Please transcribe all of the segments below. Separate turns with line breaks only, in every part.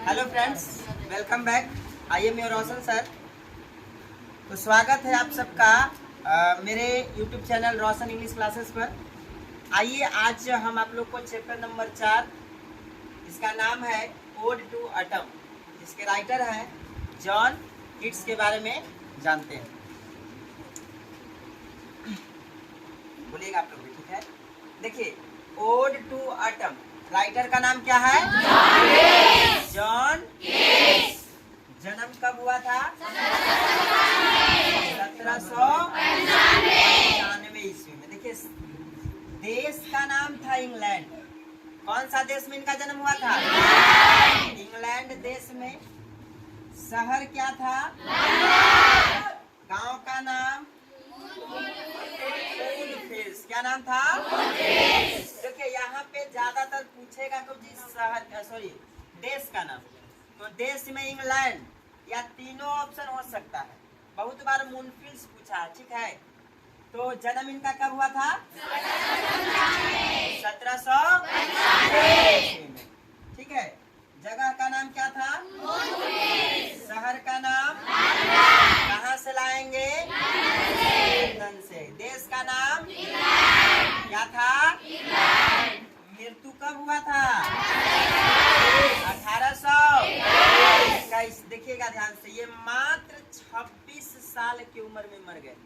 Hello friends, welcome back. I am your Roshan sir. तो स्वागत है आप सबका मेरे यूट्यूब चैनल रोशन इंग्लिश क्लासेस पर। आइए आज हम आप लोग को चैप्टर नंबर 4, इसका नाम है ओड टू ऑटम, जिसके राइटर हैं जॉन कीट्स के बारे में जानते हैं। बोलिएगा आप लोग भी, ठीक है। देखिए, ओड टू ऑटम, राइटर का नाम क्या है? John Keats. जन्म कब हुआ था? 1795 ईस्वी में। देखिए, देश का नाम था इंग्लैंड। कौन सा देश में इनका जन्म हुआ था? इंग्लैंड देश में। शहर क्या था? गांव का नाम क्या नाम था? देखिए, यहाँ पे ज्यादातर पूछेगा तो जी शहर सॉरी देश का नाम। तो देश में इंग्लैंड या तीनों ऑप्शन हो सकता है। बहुत बार मूनफिल्स पूछा है, ठीक है। तो जन्म इनका कब हुआ था? 1795 में, ठीक है। जगह का नाम क्या था? शहर का नाम कहाँ से लाएंगे? लंदन से। देश का नाम क्या था? मृत्यु कब हुआ था? 1821। देखिएगा ध्यान से, ये मात्र 26 साल की उम्र में मर गए।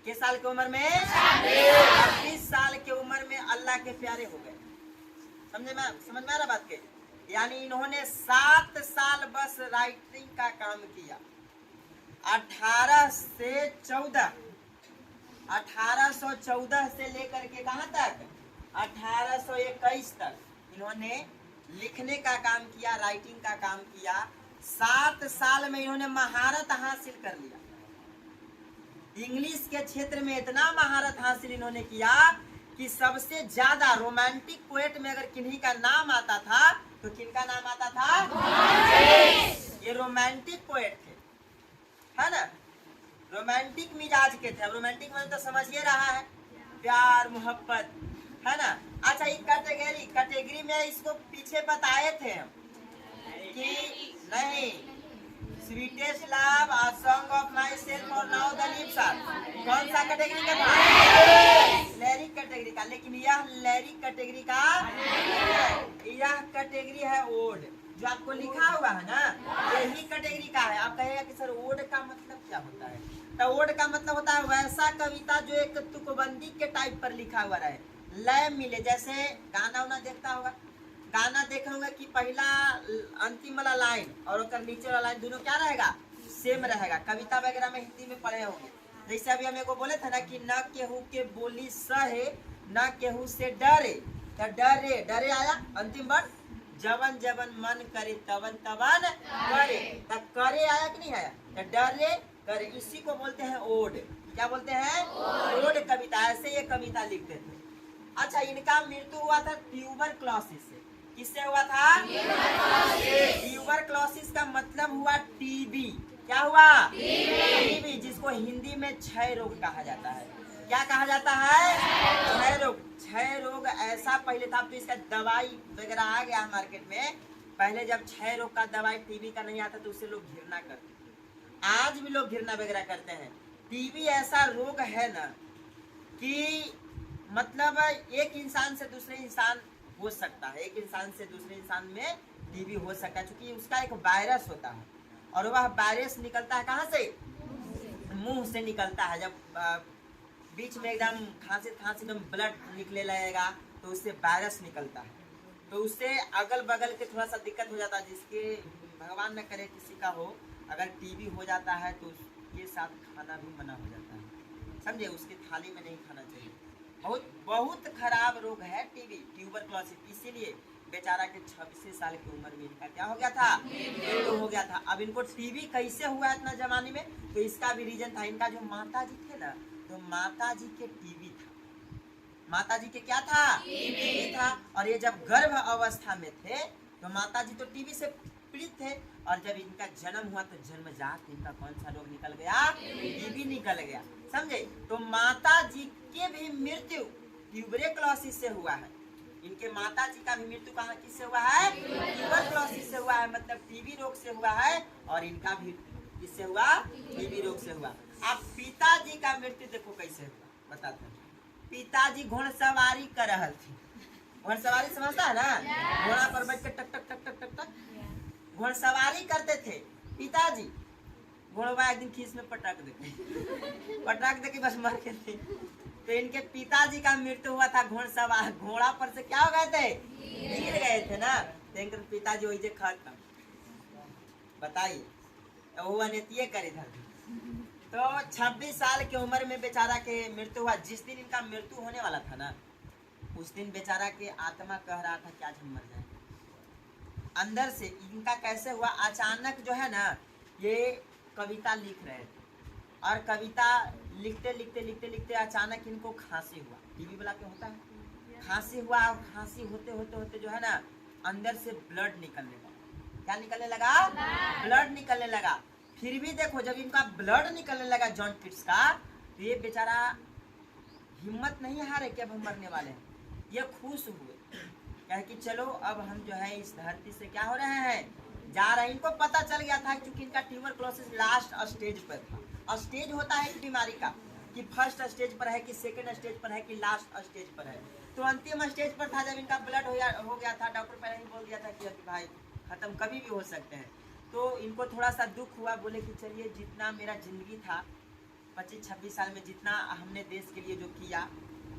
किस साल की उम्र में? 26 साल की उम्र में अल्लाह के प्यारे हो गए। समझ में आ रहा बात के? यानी इन्होंने 7 साल बस राइटिंग का काम किया। 1814 से लेकर के कहाँ तक? 1821 तक इन्होंने लिखने का काम किया, राइटिंग का काम किया। 7 साल में इन्होंने महारत हासिल कर लिया। इंग्लिश के क्षेत्र में इतना महारत हासिल इन्होंने किया कि सबसे ज्यादा रोमांटिक पोएट में अगर किन्हीं का नाम आता था तो किनका नाम आता था? ये रोमांटिक पोएट थे, है ना। रोमांटिक मिजाज के थे। अब रोमांटिक मतलब तो समझ ही रहा है, प्यार मोहब्बत, है ना। अच्छा, ये कैटेगरी में इसको पीछे बताए थे हम कि नहीं, sweetest love, a song of my self और नाउ द लिप्स आर। कौन सा कैटेगरी का था? लैरिक कैटेगरी का। लेकिन यह लैरिक कैटेगरी का, यह कैटेगरी है ओड, जो आपको लिखा हुआ है ना, यही कैटेगरी का है। आप कहेगा कि सर ओड का मतलब क्या होता है? तो ओड का मतलब होता है वैसा कविता जो एक तुकबंदी के टाइप पर लिखा हुआ रहे, लय मिले। जैसे गाना उना देखता होगा, गाना देखे होंगे कि पहला अंतिम वाला लाइन और नीचे वाला लाइन दोनों क्या रहेगा? सेम रहेगा। कविता वगैरह में हिंदी में पढ़े होंगे। जैसे अभी हम एगो बोले थे ना कि न केहू के बोली सहे, न केहू से डरे। तो डरे आया अंतिम वर्ड, जवन जवन मन करे तवन तवन करे। तब करे आया कि नहीं आया? तो डरे करे, इसी को बोलते हैं ओड। क्या बोलते हैं? ओड कविता। ऐसे ये कविता लिखते थे। अच्छा, इनका मृत्यु हुआ था ट्यूबरक्लोसिस से। किससे हुआ था? ट्यूबरक्लोसिस का मतलब हुआ टीबी। क्या हुआ? टीबी, जिसको हिंदी में क्षय रोग कहा जाता है। क्या कहा जाता है? क्षय रोग। क्षय रोग ऐसा पहले था, तो इसका दवाई वगैरह आ गया मार्केट में। पहले जब क्षय रोग का दवाई टीबी का नहीं आता तो उससे लोग घृणा करते थे। आज भी लोग घृणा वगैरह करते हैं। टीबी ऐसा रोग है ना कि मतलब एक इंसान से दूसरे इंसान हो सकता है, एक इंसान से दूसरे इंसान में टीबी हो सकता है, क्योंकि उसका एक वायरस होता है और वह वायरस निकलता है कहाँ से? मुंह से निकलता है। जब बीच में एकदम खांसी एकदम ब्लड निकले लगेगा तो उससे वायरस निकलता है। तो उससे अगल बगल के थोड़ा सा दिक्कत हो जाता है। जिसके भगवान न करे किसी का हो, अगर टीबी हो जाता है तो उसके साथ खाना भी मना हो जाता है, समझे। उसकी थाली में नहीं खाना चाहिए। बहुत खराब रोग है टीबी, ट्यूबरक्लोसिस। इसीलिए बेचारा के 26 साल की उम्र में इनका क्या हो गया था? मृत्यु हो गया था। अब इनको टीबी कैसे हुआ इतना जमाने में? तो इसका भी रीजन था। इनका जो माता जी थे ना, तो माता जी के टीबी था। माता जी के क्या था? टीबी था। और ये जब गर्भ अवस्था में थे तो माता जी तो टीबी से पीड़ित थे। और जब इनका जन्म हुआ तो जन्मजात इनका कौन सा रोग निकल गया? टीबी निकल गया, समझे। तो माता जी के भी मृत्यु ट्यूबरक्लोसिस से हुआ है। इनके माता जी का भी मृत्यु कहाँ किससे हुआ है? ट्यूबरक्लोसिस से हुआ है, मतलब टीबी रोग से हुआ है, और इनका भी किससे हुआ? टीबी रोग से हुआ। अब पिताजी का मृत्यु देखो कैसे हुआ, बताते हैं। पिताजी घोड़सवारी कर रहल थी। घोड़सवारी समझता है ना? घोड़ा पर बैठ के टक टक टक टक टक टक घोड़सवारी करते थे पिताजी। घोड़वा एक दिन खींच में पटक देके बस मर गए थे। तो इनके पिताजी का मृत्यु हुआ था घोड़सवार, घोड़ा पर से क्या हो गए थे? गिर गए थे ना। तो इनके पिताजी वही खत्म। बताइए, वो अनितिये करे धर। तो 26 साल की उम्र में बेचारा के मृत्यु हुआ। जिस दिन इनका मृत्यु होने वाला था ना, उस दिन बेचारा के आत्मा कह रहा था कि आज हम मर जाए। अंदर से इनका कैसे हुआ? अचानक जो है ना, ये कविता लिख रहे थे, और कविता लिखते लिखते लिखते लिखते अचानक इनको खांसी हुआ। टीबी वाला क्या होता है? खांसी हुआ, और खांसी होते होते होते जो है ना, अंदर से ब्लड निकलने लगा। क्या निकलने लगा? ब्लड निकलने लगा। फिर भी देखो, जब इनका ब्लड निकलने लगा जॉन किट्स का, तो ये बेचारा हिम्मत नहीं हारे कि अब हम मरने वाले हैं। ये खुश हुए, कहे कि चलो अब हम जो है इस धरती से क्या हो रहे हैं, जा रहे हैं। इनको पता चल गया था क्योंकि इनका ट्यूबरक्लोसिस लास्ट स्टेज पर था। स्टेज होता है इस बीमारी का कि फर्स्ट स्टेज पर है कि सेकंड स्टेज पर है कि लास्ट स्टेज पर है। तो अंतिम स्टेज पर था जब इनका ब्लड हो गया था। डॉक्टर पहले ही बोल दिया था कि भाई खत्म कभी भी हो सकते हैं। तो इनको थोड़ा सा दुख हुआ, बोले कि चलिए जितना मेरा जिंदगी था 25-26 साल में, जितना हमने देश के लिए जो किया,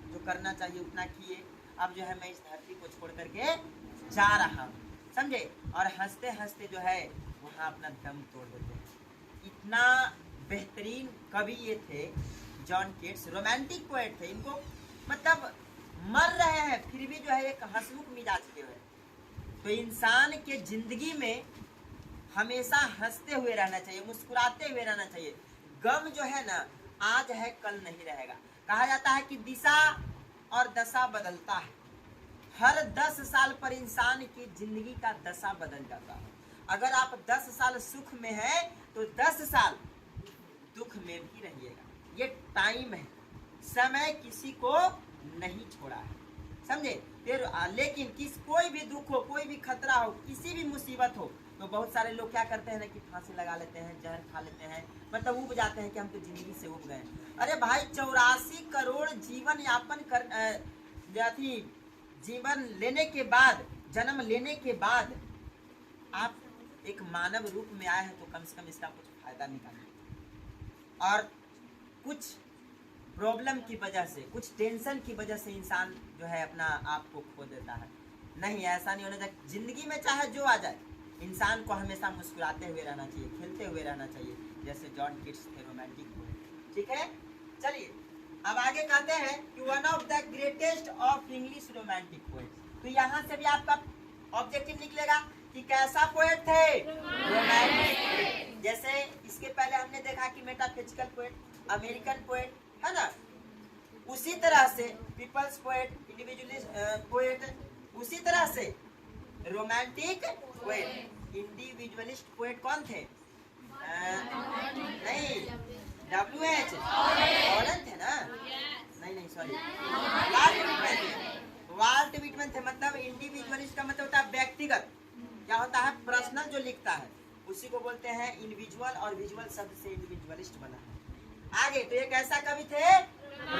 जो करना चाहिए उतना किए, अब जो है मैं इस धरती को छोड़ करके जा रहा हूँ, समझे। और हंसते हंसते जो है वहाँ अपना दम तोड़ देते हैं। इतना बेहतरीन कवि ये थे जॉन किट्स, रोमांटिक पोएट थे। इनको मतलब मर रहे हैं फिर भी जो है एक हंसमुख मिजाज के हुए। तो इंसान के जिंदगी में हमेशा हंसते हुए रहना चाहिए, मुस्कुराते हुए रहना चाहिए। गम जो है ना, आज है कल नहीं रहेगा। कहा जाता है कि दिशा और दशा बदलता है। हर 10 साल पर इंसान की जिंदगी का दशा बदल जाता है। अगर आप 10 साल सुख में हैं तो 10 साल दुख में भी रहिएगा। ये टाइम है, समय किसी को नहीं छोड़ा है, समझे। फिर लेकिन कोई भी दुख हो, कोई भी खतरा हो, किसी भी मुसीबत हो, तो बहुत सारे लोग क्या करते हैं ना कि फांसी लगा लेते हैं, जहर खा लेते हैं, मतलब ऊब जाते हैं कि हम तो जिंदगी से ऊब गए। अरे भाई 84 करोड़ जीवन यापन कर जीवन लेने के बाद, जन्म लेने के बाद आप एक मानव रूप में आए हैं, तो कम से कम इसका कुछ फायदा निकालिए। और कुछ प्रॉब्लम की वजह से, कुछ टेंशन की वजह से इंसान जो है अपना आप को खो देता है। नहीं, ऐसा नहीं होना चाहिए। जिंदगी में चाहे जो आ जाए, इंसान को हमेशा मुस्कुराते हुए रहना चाहिए, खेलते हुए रहना चाहिए, जैसे जॉन किट्स थे, रोमांटिक पोएट। ठीक है, चलिए अब आगे कहते हैं कि one of the greatest of English romantic poet. तो यहाँ से भी आपका ऑब्जेक्टिव निकलेगा कि कैसा पोएट थे? रोमांटिक। जैसे इसके पहले हमने देखा कि मेटाफिजिकल पोएट, अमेरिकन पोएट, है ना। उसी तरह से पीपल्स पोएट, इंडिविजुअलिस्ट पोएट, उसी तरह से रोमांटिक पोएट। इंडिविजुअलिस्ट पोएट कौन थे? नहीं, WH ऑरेंज थे ना? नहीं सॉरी, वाल्ट विटमैन थे। मतलब इंडिविजुअलिस्ट का मतलब होता है व्यक्तिगत, क्या होता है, पर्सनल जो लिखता है उसी को बोलते हैं इंडिविजुअल, और विजुअल शब्द से इंडिविजुअलिस्ट बना है। आगे तो ये कैसा कवि थे?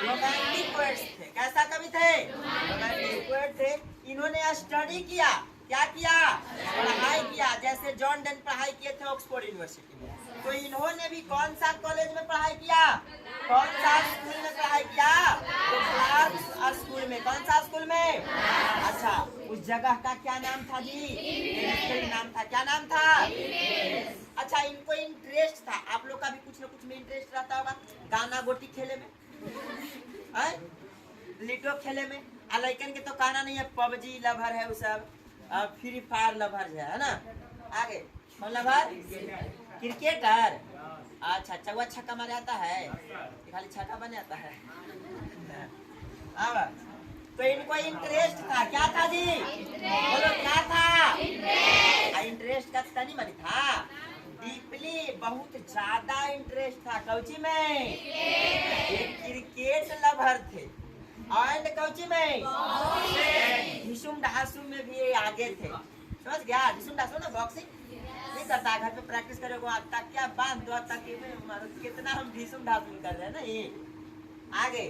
रोमांटिक पोएट्स थे। कैसा कवि थे? रोमांटिक पोएट थे। इन्होंने स्टडी किया, क्या किया? पढ़ाई किया। जैसे जॉन डन पढ़ाई किए थे ऑक्सफोर्ड यूनिवर्सिटी में, तो इन्होंने भी कौन सा कॉलेज में पढ़ाई किया? कौन सा स्कूल में पढ़ाई किया? तो क्लार्क स्कूल में। कौन सा स्कूल में? अच्छा, उस जगह का क्या नाम था जी? नाम था, क्या नाम था? अच्छा, इनको इंटरेस्ट था, आप लोग का भी कुछ न कुछ में इंटरेस्ट रहता होगा, गाना गोटी खेले में, लिटो खेले में। लड़कन के तो कहना नहीं है, पबजी लवर है वो सब, फ्री फायर लवर है ना। आगे कौन लवर? क्रिकेटर। अच्छा, चौवा छक्का मारे आता है, खाली छक्का बने आता है। तो इनको इंटरेस्ट था, क्या था जी? बोलो क्या था? इंटरेस्ट का तनी मनी था, डीपली, बहुत ज्यादा इंटरेस्ट था। कौची में? क्रिकेट लवर थे। एंड कौची में? हिसुम ढासुम में भी आगे थे। समझ गया? ढिसुम ढासुम ना बॉक्सिंग नहीं करता है, घर पे प्रैक्टिस करोगे तक क्या बांध दो ताकि कितना हम ढिसुम ढासुम कर रहे हैं ना ये। आगे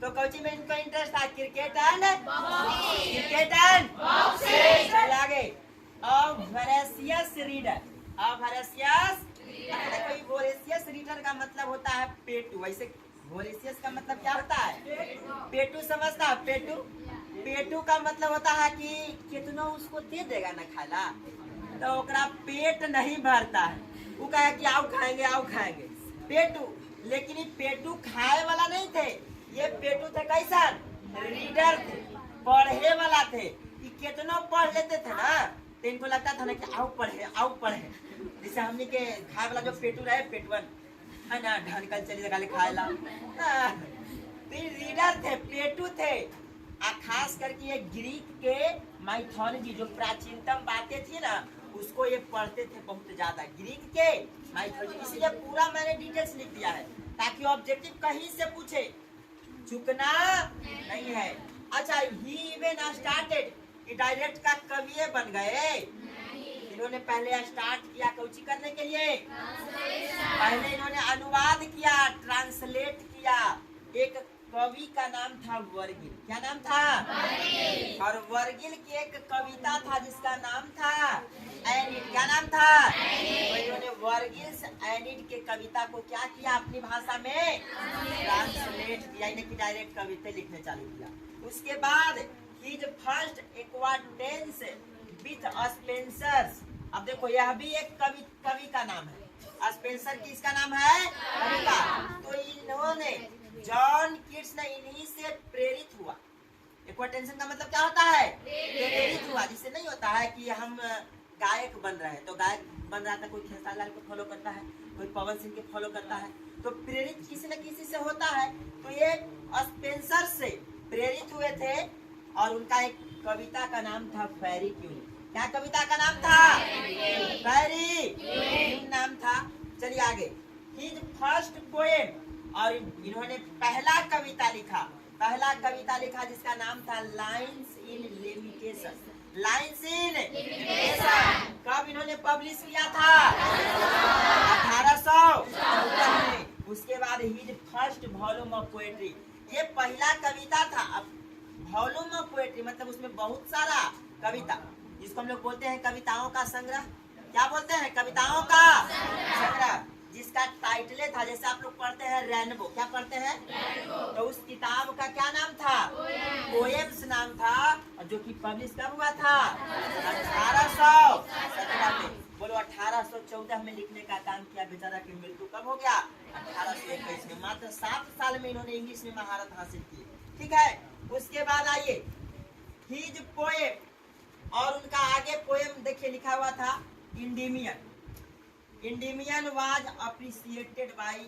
तो कोची में इनको इंटरेस्ट था क्रिकेट एंड चल आगे। वोरेशियस रीडर, कोई वोरेशियस रीडर का मतलब होता है पेटू। वैसे वोरेशियस का मतलब क्या होता है? पेटू समझता है? पेटू का मतलब होता है कि कितना उसको दे देगा ना खाला तो ओकरा पेट नहीं भरता है, वो कहे कि आओ खाएंगे पेटू। लेकिन ये पेटू खाए वाला नहीं थे, ये पेटू थे कैसा? रीडर थे, पढ़े वाला थे। कि कितना पढ़ लेते थे ना तो इनको लगता था ना कि आओ पढ़े। जैसे हमने के खाए वाला जो पेटू रहे, पेटवन है ना, ढनकल चली जगह खाए ला तो रीडर थे, पेटू थे। खास करके ये ग्रीक के माइथोलॉजी जो प्राचीनतम बातें थी ना उसको ये पढ़ते थे बहुत ज्यादा, ग्रीक के माइथोलॉजी। इसलिए पूरा मैंने डिटेल्स लिख दिया है ताकि ऑब्जेक्टिव कहीं से पूछे, चुकना नहीं है। अच्छा, ही इवन स्टार्टेड, ये डायरेक्ट का कवि बन गए। इन्होंने पहले स्टार्ट किया कौची करने के लिए? पहले इन्होंने अनुवाद किया, ट्रांसलेट किया। एक कवि का नाम था वर्गिल। क्या नाम था? और वर्गिल की एक कविता था जिसका नाम था एनिड। क्या नाम था? तो इन्होंने वर्गिल्स एनिड के कविता को क्या किया? अपनी भाषा में ट्रांसलेट किया, यानी कि डायरेक्ट कविता लिखने चालू किया। उसके बाद हिज फर्स्ट एक्वांटेंस विथ स्पेंसर्स। अब देखो यह भी एक कवि का नाम है। स्पेंसर किसका नाम है? कवि का। तो इन्होंने जॉन कीट्स ने इन्हीं से प्रेरित हुआ। एक्वांटेंशन का मतलब क्या होता है? प्रेरित हुआ। जिससे नहीं होता है कि हम गायक बन रहे हैं तो गायक बन रहा था, कोई खेसारी लाल को फॉलो करता है, कोई पवन सिंह को फॉलो करता है, तो प्रेरित किसी न किसी से होता है। तो ये स्पेंसर से प्रेरित हुए थे और उनका एक कविता का नाम था फेरी क्यून। क्या कविता का नाम था? फेरी क्यून नाम था। चलिए आगे। हिज फर्स्ट पोएम, और इन्होंने पहला कविता लिखा जिसका नाम था lines in limitation. Lines in limitation कब इन्होंने पब्लिश किया था? 1814 में। उसके बाद his first volume of poetry, ये पहला कविता था। अब वॉल्यूम ऑफ पोएट्री मतलब उसमें बहुत सारा कविता, जिसको हम लोग बोलते हैं कविताओं का संग्रह। क्या बोलते हैं? कविताओं का संग्रह, जिसका टाइटल था, जैसे आप लोग पढ़ते हैं रेनबो। क्या पढ़ते हैं? तो उस किताब का क्या नाम था? पोएम्स नाम था, और जो कि पब्लिश कब हुआ था? 1817 में। बोलो 1814 में लिखने का काम किया। बेचारा की मृत्यु कब हो गया? 1821 में। मात्र 7 साल में इन्होंने इंग्लिश में महारत हासिल की। ठीक है। उसके बाद आइए हिज पोएम, और उनका आगे पोएम देखिए लिखा हुआ था इंडिमियन। इंडिमियन वाज अप्रिशिएटेड बाय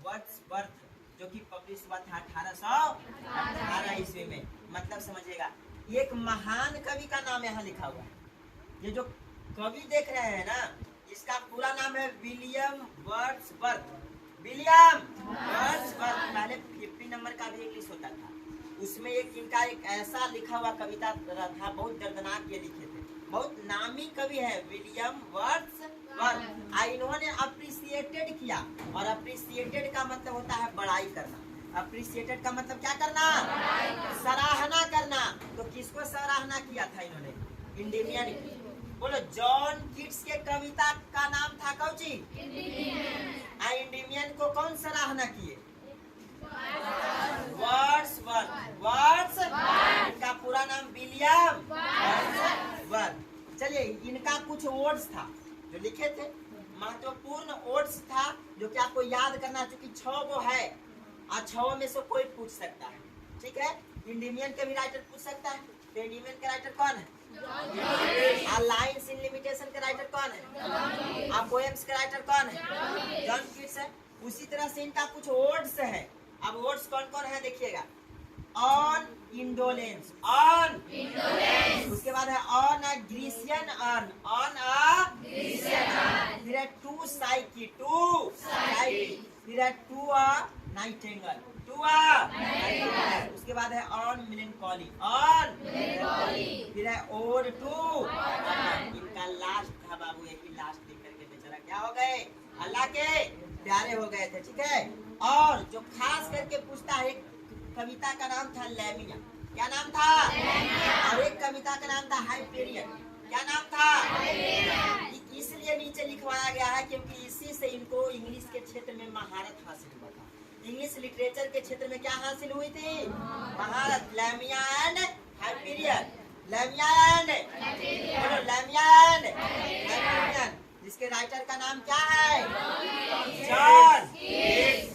वर्ड्सवर्थ, जो कि पब्लिश हुआ था 1818 ईस्वी में। मतलब समझिएगा, एक महान कवि का नाम यहाँ लिखा हुआ है। ये जो कवि देख रहे हैं ना, इसका पूरा नाम है विलियम वर्ड्सवर्थ। William Wordsworth. पहले 50 नंबर का भी इंग्लिश होता था, उसमें इनका एक ऐसा लिखा हुआ कविता था, बहुत दर्दनाक ये लिखे थे। बहुत नामी कवि है विलियम वर्ड्सवर्थ। इन्होंने अप्रिशिएटेड किया, और अप्रिशिएटेड का मतलब होता है बड़ाई करना। अप्रिशिएटेड का मतलब क्या करना? सराहना करना। तो किसको सराहना किया था इन्होंने? इंडिमियन की। बोलो जॉन कीट्स के कविता का नाम था कौची? इंडिमियन को कौन सराहना किए? वर्ड्सवर्थ। इनका पूरा नाम विलियम वर्ड्सवर्थ। चलिए, इनका कुछ वर्ड्स था जो लिखे थे, महत्वपूर्ण वर्ड्स था जो कि आपको याद करना, चूंकि 6 गो है और 6 में से कोई पूछ सकता है। ठीक है। इंडिमियन के भी राइटर पूछ सकता है। तो इंडिमियन के राइटर कौन है? लाइन्स इन लिमिटेशन के राइटर कौन है? पोएम्स के राइटर कौन है? जॉन कीट्स है। उसी तरह से इनका कुछ वर्ड्स है। अब वर्ड्स कौन कौन है देखिएगा। ऑन इंडोलेंस, उसके बाद है ऑन अ ग्रीसियन अर्न, फिर है टू साइकी, फिर है टू अ नाइटिंगेल, उसके बाद है ऑन मेलनकॉली, फिर है ओड टू। बाबू यही लास्ट लिख करके बेचारा क्या हो गए, अल्लाह के प्यारे हो गए थे। ठीक है, और जो खास करके पूछता है, कविता का नाम था लैमिया। क्या नाम था? और एक कविता का नाम था हाइपेरियन। क्या नाम था? इसलिए नीचे लिखवाया गया है क्योंकि इसी से इनको इंग्लिश के क्षेत्र में महारत हासिल हुआ था। इंग्लिश लिटरेचर के क्षेत्र में क्या हासिल हुई थी? महारत। लैमिया एंड हाइपेरियन, लैमिया एंड हाइपेरियन, जिसके राइटर का नाम क्या है? जॉन।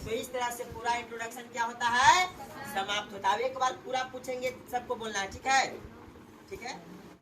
तो इस तरह से पूरा इंट्रोडक्शन क्या होता है? समाप्त होता है। अब एक बार पूरा पूछेंगे, सबको बोलना है। ठीक है, ठीक है।